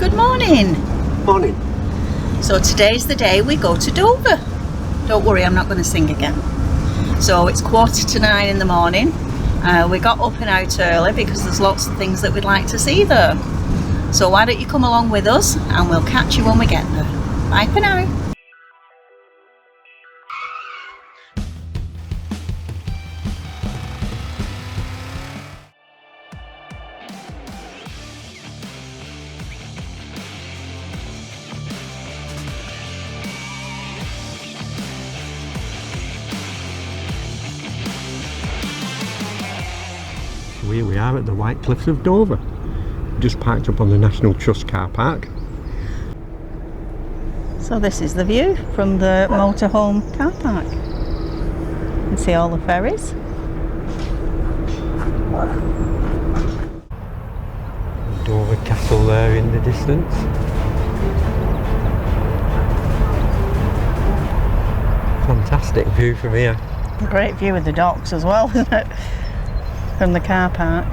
Good morning. Morning. So today's the day we go to Dover. Don't worry, I'm not going to sing again. So it's 8:45 in the morning. We got up and out early because there's lots of things that we'd like to see there. So why don't you come along with us and we'll catch you when we get there. Bye for now. Here we are at the White Cliffs of Dover. Just parked up on the National Trust car park. So this is the view from the motorhome car park. You can see all the ferries. Dover Castle there in the distance. Fantastic view from here. A great view of the docks as well, isn't it? From the car park.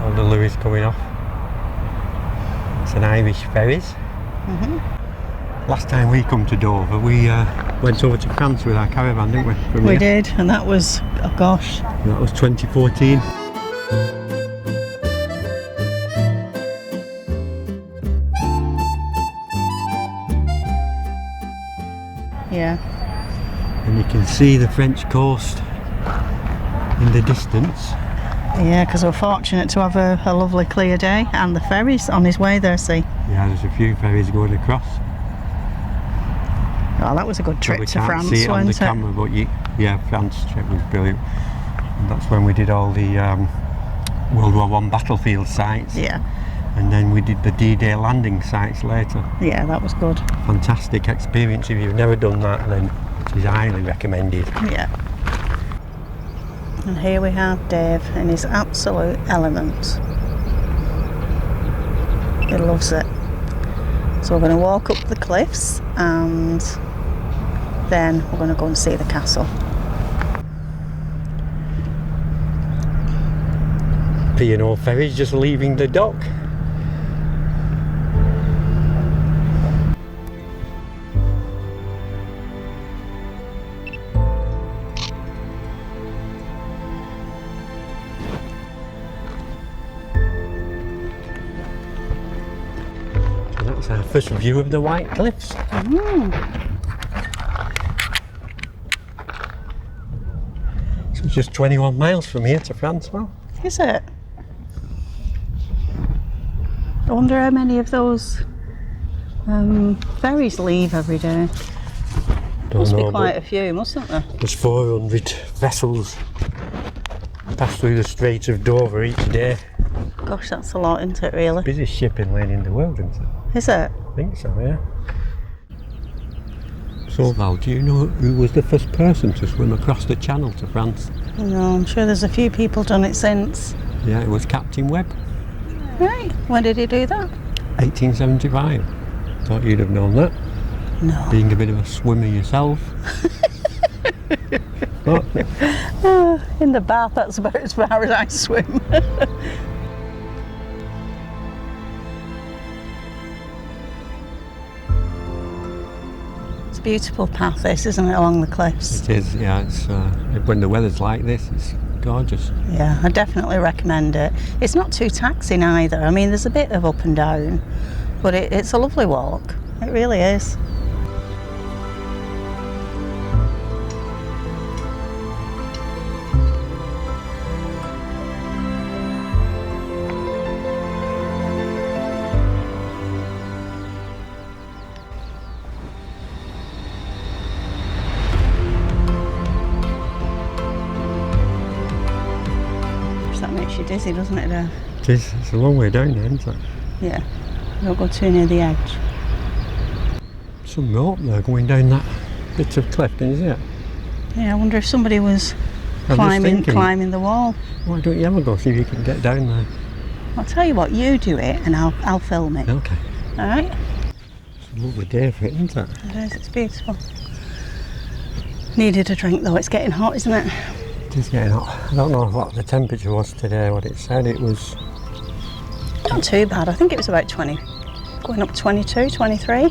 All the Lewis coming off. It's an Irish ferries. Last time we come to Dover, we went over to France with our caravan, didn't we? From We here. did, and that was, oh gosh. That was 2014. Yeah. And you can see the French coast in the distance. Yeah, because we're fortunate to have a lovely clear day, and the ferry's on his way there, see. Yeah, there's a few ferries going across. Oh, that was a good trip Probably to can't France, see it on the wasn't it? camera, but yeah, France trip was brilliant. And that's when we did all the World War I battlefield sites. Yeah, And then we did the D-Day landing sites later. yeah, that was good. Fantastic experience. If you've never done that, then it is highly recommended. Yeah. And here we have Dave in his absolute element. He loves it. So we're going to walk up the cliffs and then we're going to go and see the castle. P&O ferries just leaving the dock. So that's our first view of the White Cliffs. So it's just 21 miles from here to France. Well, Is it? I wonder how many of those ferries leave every day. Must be quite a few, mustn't there? There's 400 vessels pass through the Straits of Dover each day. Gosh, that's a lot, isn't it, really? Busiest shipping lane in the world, isn't it? Is it? I think so, yeah. So Val, do you know who was the first person to swim across the Channel to France? No, I'm sure there's a few people done it since. Yeah, it was Captain Webb, Right, when did he do that? 1875. Thought you'd have known that, No. being a bit of a swimmer yourself. But In the bath, that's about as far as I swim. It's a beautiful path, this, isn't it, along the cliffs? it is, yeah, it's when the weather's like this, it's gorgeous. Yeah, I definitely recommend it. It's not too taxing either. I mean, there's a bit of up and down, but it's a lovely walk. It really is. That makes you dizzy, doesn't it, Dave? It is, it's a long way down there, isn't it? Yeah. Don't go too near the edge. Some rope there going down that bit of cliff, can you see it? Yeah, I wonder if somebody was I'm just thinking, climbing the wall. why don't you ever go see if you can get down there? I'll tell you what, you do it and I'll film it. Okay. Alright? It's a lovely day for it, isn't it? It is, it's beautiful. Needed a drink though, it's getting hot, isn't it? It is getting hot. I don't know what the temperature was today, what it said. It was Not too bad, I think it was about 20 going up 22, 23.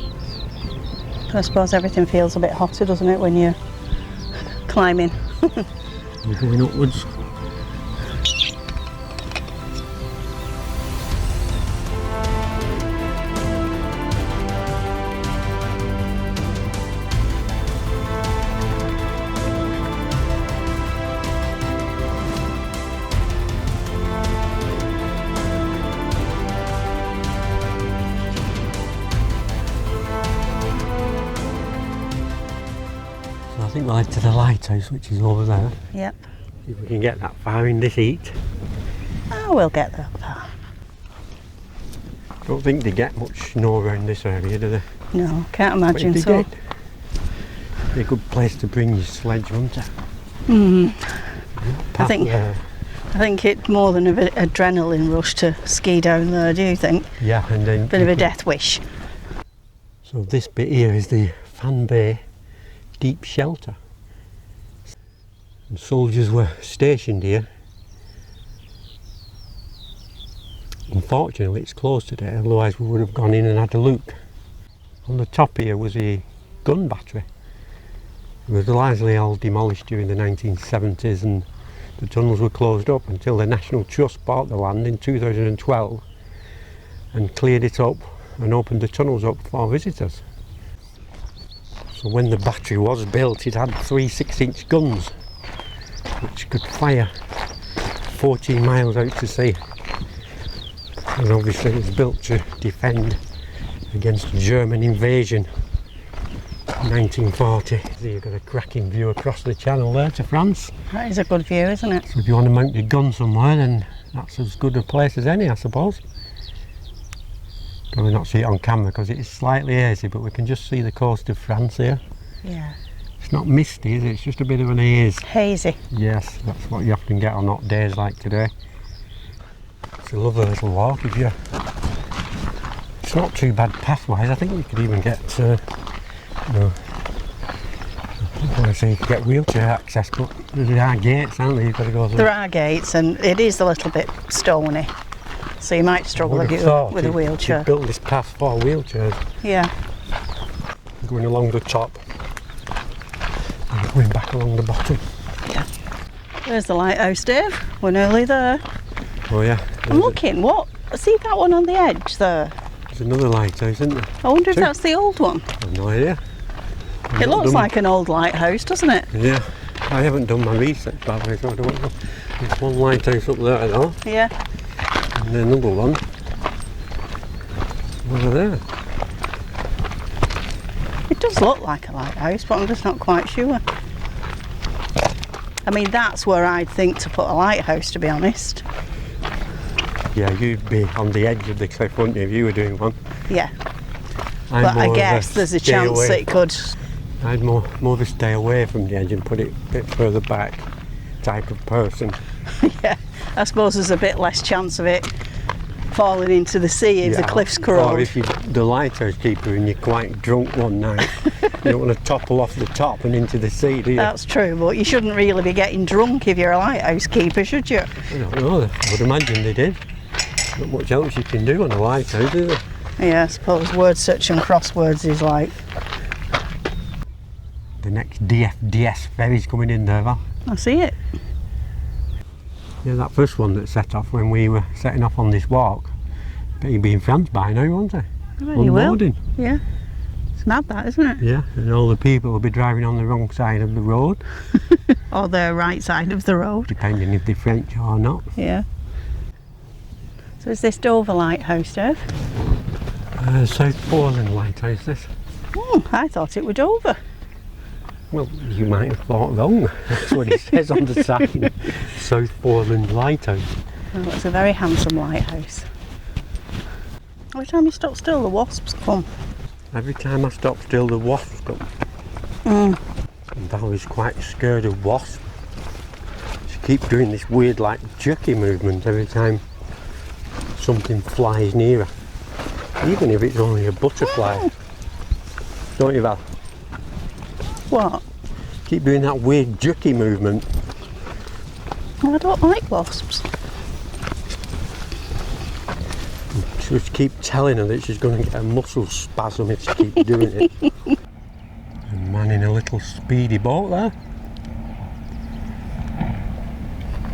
But I suppose everything feels a bit hotter, doesn't it, when you're climbing? We're going upwards. I think we'll head to the lighthouse, which is over there. Yep. If we can get that far in this heat. Oh, we'll get that far. Don't think they get much snow around this area, do they? No, can't imagine But if they so. did, it'd be a good place to bring your sledge, wouldn't it? I think it's more than an adrenaline rush to ski down there, do you think? Yeah, and then... Bit of a death wish. So this bit here is the Fan Bay deep shelter. And soldiers were stationed here. Unfortunately it's closed today, otherwise we would have gone in and had a look. On the top here was a gun battery. It was largely all demolished during the 1970s and the tunnels were closed up until the National Trust bought the land in 2012 and cleared it up and opened the tunnels up for visitors. So when the battery was built, it had 3 6-inch guns which could fire 14 miles out to sea. And obviously it was built to defend against German invasion in 1940. So you've got a cracking view across the channel there to France. That is a good view, isn't it? So if you want to mount your gun somewhere, then that's as good a place as any, I suppose. Probably not see it on camera because it is slightly hazy, but we can just see the coast of France here. Yeah. It's not misty, is it? It's just a bit of an haze. Hazy. Yes, that's what you often get on hot days like today. It's a lovely little walk if you... It's not too bad pathwise. I think you could even get, I want to say you could get wheelchair access, but there are gates, aren't there? You've got to go through. There are gates and it is a little bit stony. So you might struggle with a wheelchair. They built this path for wheelchairs. Yeah. Going along the top and going back along the bottom. Yeah. There's the lighthouse, Dave. We're nearly there. Oh yeah. I'm looking. What? See that one on the edge there? There's another lighthouse, isn't there? I wonder if that's the old one. I've no idea. It looks like an old lighthouse, doesn't it? Yeah. I haven't done my research that way, so I don't know. There's one lighthouse up there though. Yeah. And then another one over there. It does look like a lighthouse, but I'm just not quite sure. I mean, that's where I'd think to put a lighthouse, to be honest. Yeah, you'd be on the edge of the cliff, wouldn't you, if you were doing one? Yeah. I'm But I more of guess there's a stay chance away. it could. I'd more of a stay away from the edge and put it a bit further back type of person. Yeah. I suppose there's a bit less chance of it falling into the sea if the cliff's Or corroded. if you're the lighthouse keeper and you're quite drunk one night, you don't want to topple off the top and into the sea, do you? That's true, but you shouldn't really be getting drunk if you're a lighthouse keeper, should you? I don't know, I would imagine they did. Not much else you can do on a lighthouse, is there? Yeah, I suppose word search and crosswords is like... The next DFDS ferry's coming in there, Val. I see it. Yeah, that first one that set off when we were setting off on this walk. Bet he'd be in France by now, won't he? Well, you will. Unloading. Yeah. It's mad that, isn't it? Yeah, and all the people will be driving on the wrong side of the road, Or the right side of the road. depending if they're French or not. Yeah. So is this Dover Lighthouse, Dave? South Foreland Lighthouse, this. I thought it was Dover. Well, you might have thought wrong. That's what it says on the sign. South Foreland Lighthouse. Oh, it's a very handsome lighthouse. Every time you stop still, the wasps come. Every time I stop still, the wasps come. And Val is quite scared of wasps. She keeps doing this weird, like, jerky movement every time something flies near her. Even if it's only a butterfly. Don't you, Val? What? Keep doing that weird jerky movement. Well, I don't like wasps. just keep telling her that she's going to get a muscle spasm if she keeps doing it. A man in a little speedy boat there.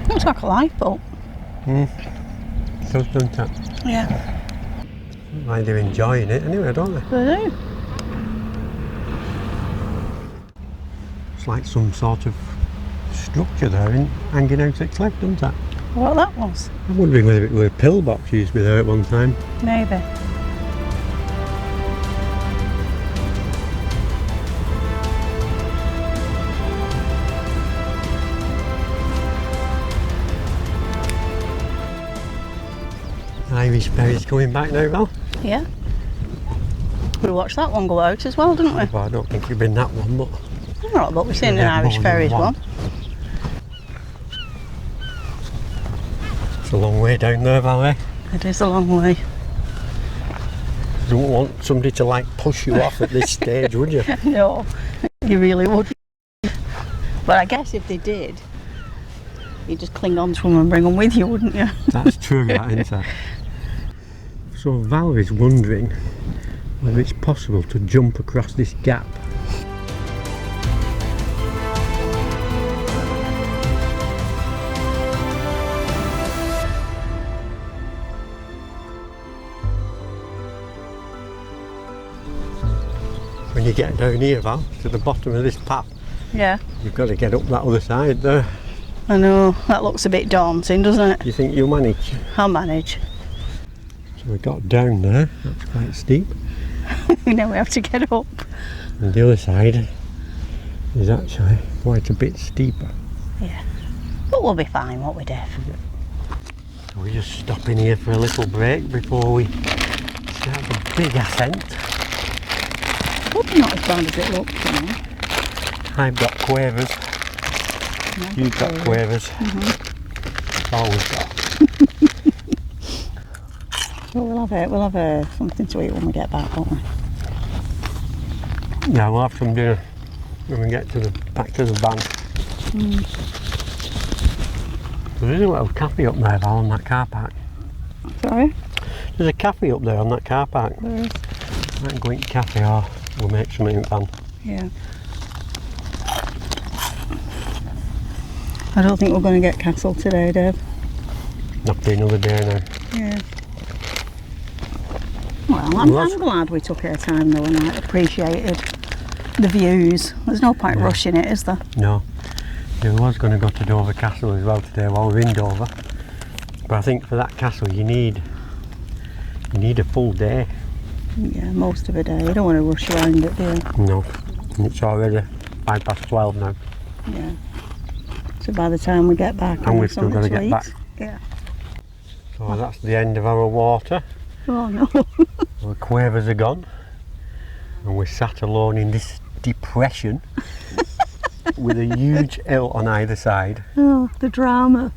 Looks like a lifeboat. It does, doesn't it? Yeah. Like they're enjoying it anyway, don't they? They do. It's like some sort of structure there hanging out at cliff, doesn't it? What that was? I'm wondering whether it were a pillbox used to be there at one time. Maybe. Irish ferries coming back now, Val. Yeah. We watched that one go out as well, didn't we? Well, I don't think you've been that one, but... Alright, but we've seen an Irish ferries one. It's a long way down there, Val. It is a long way. You don't want somebody to like push you off at this stage, would you? No, you really would. But I guess if they did, you'd just cling on to them and bring them with you, wouldn't you? That's true, that, isn't it? So Valerie's wondering whether it's possible to jump across this gap. When you get down here, Val, to the bottom of this path, Yeah. you've got to get up that other side there. I know, that looks a bit daunting, doesn't it? Do you think you'll manage? I'll manage. So we got down there, that's quite steep. Now we have to get up. And the other side is actually quite a bit steeper. Yeah. But we'll be fine, won't we, Dave? So we're just stopping here for a little break before we start the big ascent. Probably not as bad as it looks, you know. I've got quavers. You've got quavers. That's all we've got. Well, we'll have something to eat when we get back, won't we? Yeah, we'll have some dinner when we get back to the van. There is a little cafe up there, Val, on that car park. Sorry? There's a cafe up there on that car park. There is. Might go into cafe or we'll make something in the van. Yeah. I don't think we're going to get castle today, Dave. Not be another day now. Yeah. Well, I'm glad we took our time though and I appreciated the views. There's no point rushing it, is there? No. We was going to go to Dover Castle as well today while we're in Dover. But I think for that castle you need a full day. Yeah, most of a day. You don't want to rush around it, do you? No. And it's already 12:05 now. Yeah. So by the time we get back, And we've still got to get eat. back. Yeah. So that's the end of our water. Oh no. The quavers are gone. And we're sat alone in this depression with a huge hill on either side. Oh, the drama.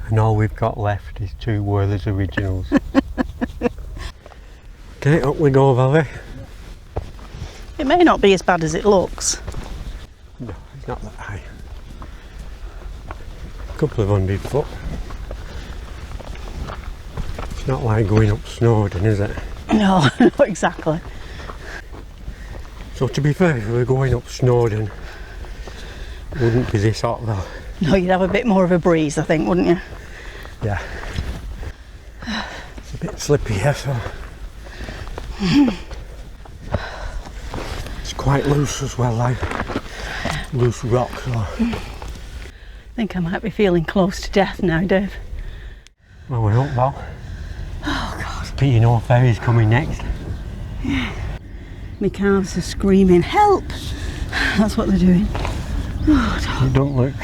And all we've got left is 2 Werther's Originals. Okay, up we go, Valerie. It may not be as bad as it looks. No, it's not that high. A couple of 100 foot. It's not like going up Snowdon, is it? No, not exactly. So to be fair, if we were going up Snowdon, it wouldn't be this hot though. No, you'd have a bit more of a breeze, I think, wouldn't you? Yeah. It's a bit slippy here, so it's quite loose as well, like loose rock. So. I think I might be feeling close to death now, Dave. Well, we hope, Val. Oh God. P&O ferry's coming next. My calves are screaming, help! That's what they're doing. Oh, It don't look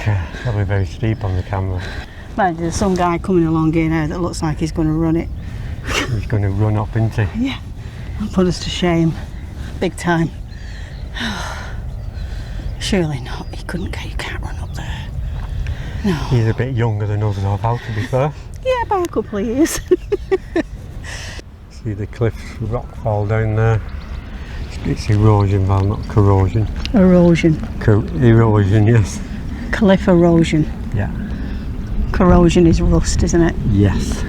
probably very steep on the camera. man, there's some guy coming along here now that looks like he's going to run it. He's going to run up, isn't he? Yeah, and put us to shame. Big time. Surely not. You can't run up there. No. He's a bit younger than us though, Val, to be fair. Yeah, by a couple of years. See the cliffs rock fall down there. It's erosion, Val, not corrosion. Erosion. Erosion, yes. Cliff erosion. Yeah. Corrosion is rust, isn't it? Yes.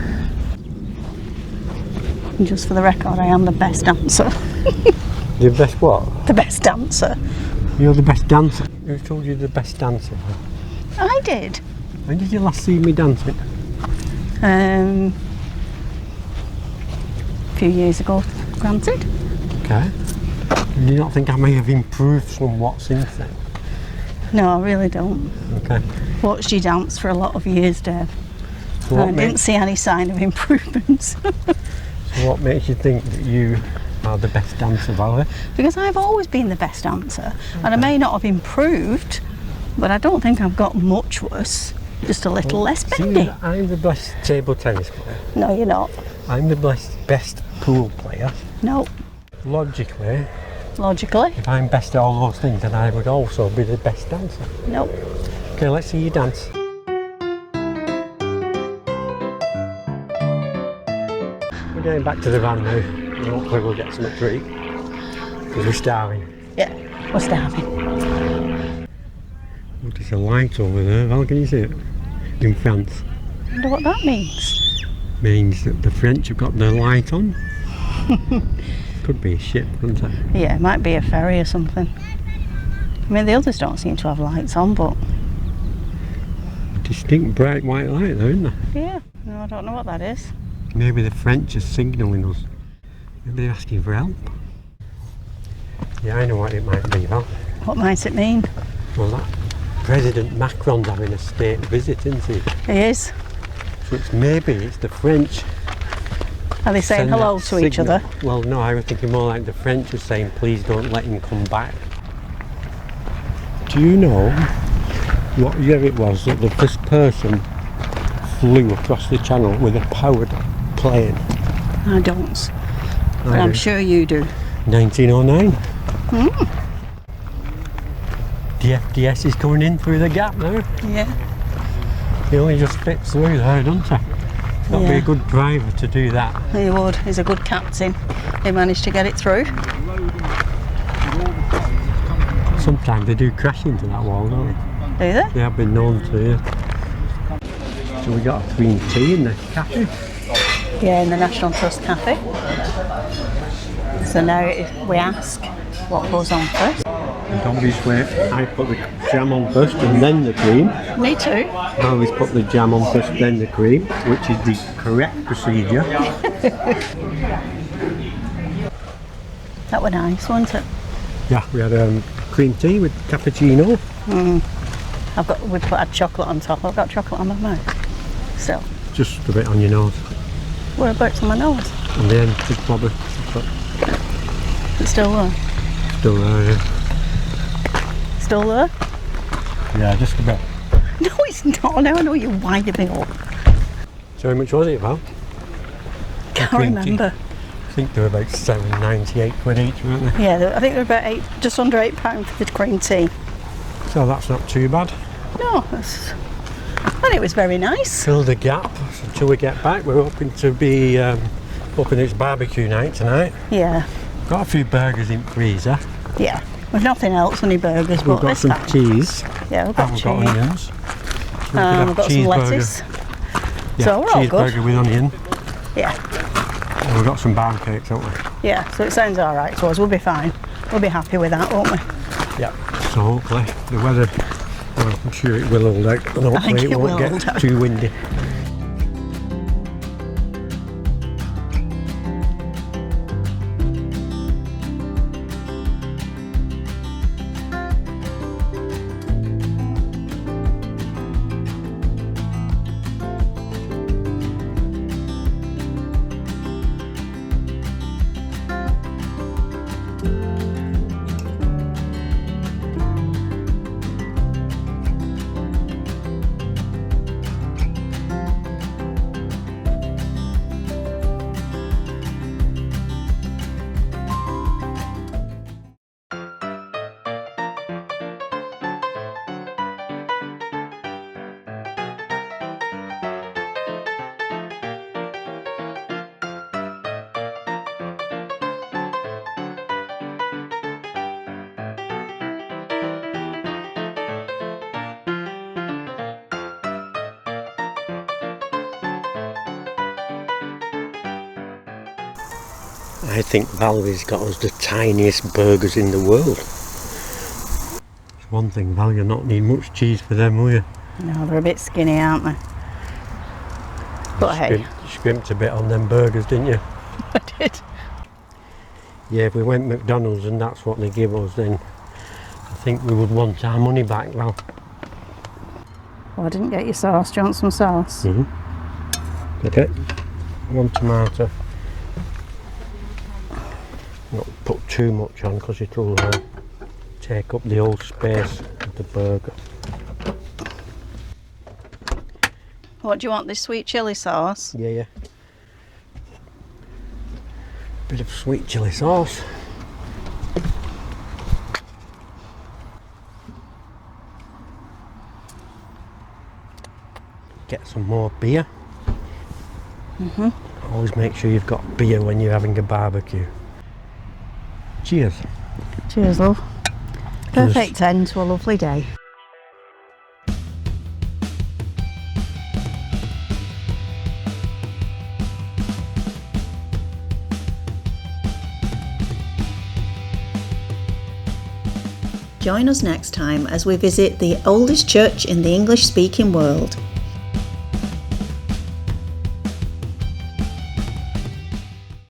And just for the record, I am the best dancer. You're the best what? The best dancer. You're the best dancer. Who told you the best dancer? I did. When did you last see me dancing? A few years ago, granted. Okay. Do you not think I may have improved somewhat since then? No, I really don't. Okay. Watched you dance for a lot of years, Dave. So I didn't see any sign of improvements. So what makes you think that you are the best dancer, Valerie? Because I've always been the best dancer, and I may not have improved, but I don't think I've got much worse. Just a little less bendy. See, I'm the best table tennis player. No, you're not. I'm the best pool player. No. Logically, Logically, if I'm best at all those things, then I would also be the best dancer. no. Okay, let's see you dance. We're going back to the van now, and hopefully we'll get some to eat, because we're starving. Yeah, we're starving. Oh, there's a light over there, Val, can you see it? In France. I wonder what that means. Means that the French have got their light on. Could be a ship, couldn't it? Yeah, it might be a ferry or something. I mean, the others don't seem to have lights on, but... A distinct bright white light though, isn't there? Yeah, no, I don't know what that is. Maybe the French are signalling us. Maybe they're asking for help. Yeah, I know what it might be, Val. What might it mean? Well, that President Macron's having a state visit, isn't he? He is. So maybe it's the French. Are they saying send hello that to each signal. other? Well, no, I was thinking more like the French are saying, please don't let him come back. Do you know what year it was that the first person flew across the channel with a powered plane? I don't. But I I'm do. sure you do. 1909. Mm. The FDS is coming in through the gap now. Yeah. He only just fits through there, doesn't he? Got to be a good driver to do that. He would. He's a good captain. He managed to get it through. Sometimes they do crash into that wall, don't they? Do they? They have been known to, yeah. So we got a green tea in the cafe. Yeah, in the National Trust Cafe. So now if we ask what goes on first. And obviously I put the jam on first and then the cream. Me too. I always put the jam on first then the cream, which is the correct procedure. That were nice, wasn't it? Yeah, we had cream tea with cappuccino. We had chocolate on top. I've got chocolate on my mouth. So, Just a bit on your nose. whereabouts on my nose? And then big bobber. It's still there. Still there, yeah. Still there? Yeah, just a bit. No, it's not. Now I know you're winding me up. So how much was it, Val? Can't cream tea. remember. I think they were about £7.98 each, weren't they? Yeah, I think they're about just under £8 for the cream tea. So that's not too bad. No, and it was very nice. Fill the gap until we get back. We're hoping to be hoping it's barbecue night tonight. Yeah, Got a few burgers in freezer. yeah. With nothing else, only burgers, We've but got this some time. cheese. Yeah, we've And got we've cheese. got onions. So we could have We've got some lettuce. Yeah, So we're all good. cheeseburger with onion. Yeah, And we've got some barn cakes, haven't we? yeah. So it sounds all right to us. We'll be fine. We'll be happy with that, won't we? Yeah. So hopefully the weather, well, I'm sure it will hold out. And hopefully think it won't will get hold out. too windy. I think Valerie's got us the tiniest burgers in the world. It's one thing, Val, you'll not need much cheese for them, will you? No, they're a bit skinny, aren't they? But hey. You scrimped a bit on them burgers, didn't you? I did. Yeah, if we went McDonald's and that's what they give us, then I think we would want our money back, Val. Oh, I didn't get your sauce. Do you want some sauce? Okay. 1 tomato. Not put too much on because it'll take up the whole space of the burger. What do you want, this sweet chilli sauce? Yeah. Bit of sweet chilli sauce. Get some more beer. Always make sure you've got beer when you're having a barbecue. Cheers. Cheers, love. Perfect end to a lovely day. Join us next time as we visit the oldest church in the English-speaking world.